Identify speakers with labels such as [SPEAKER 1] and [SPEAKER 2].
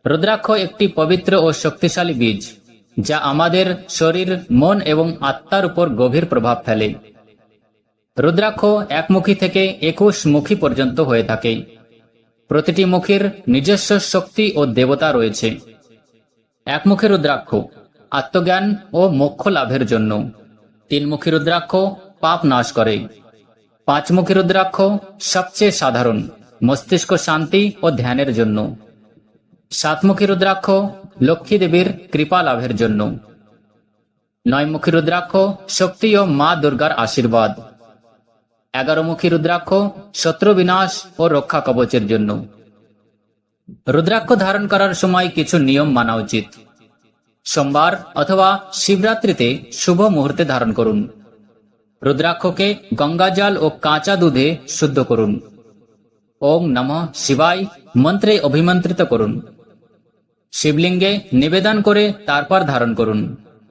[SPEAKER 1] রুদ্রাক্ষ একটি পবিত্র ও শক্তিশালী বীজ, যা আমাদের শরীর, মন এবং আত্মার উপর গভীর প্রভাব ফেলে। রুদ্রাক্ষ একমুখী থেকে 21 মুখী পর্যন্ত হয়ে থাকে। প্রতিটি মুখীর নিজস্ব শক্তি ও দেবতা রয়েছে। একমুখী রুদ্রাক্ষ আত্মজ্ঞান ও মোক্ষ লাভের জন্য। 3 মুখী রুদ্রাক্ষ পাপ নাশ করে। 5 মুখী রুদ্রাক্ষ সবচেয়ে সাধারণ, মস্তিষ্ক শান্তি ও ধ্যানের জন্য। 7 মুখী রুদ্রাক্ষ লক্ষ্মী দেবীর কৃপা লাভের জন্য। 9 মুখী রুদ্রাক্ষ শক্তি ও মা দুর্গার আশীর্বাদ। 11 মুখী রুদ্রাক্ষ শত্রু বিনাশ ও রক্ষা কবচের জন্য। রুদ্রাক্ষ ধারণ করার সময় কিছু নিয়ম মানা উচিত। সোমবার অথবা শিবরাত্রিতে শুভ মুহূর্তে ধারণ করুন। রুদ্রাক্ষকে গঙ্গাজল ও কাঁচা দুধে শুদ্ধ করুন। ওম নমঃ শিবায় মন্ত্রে অভিমন্ত্রিত করুন। শিবলিঙ্গে নিবেদন করে তারপর ধারণ করুন।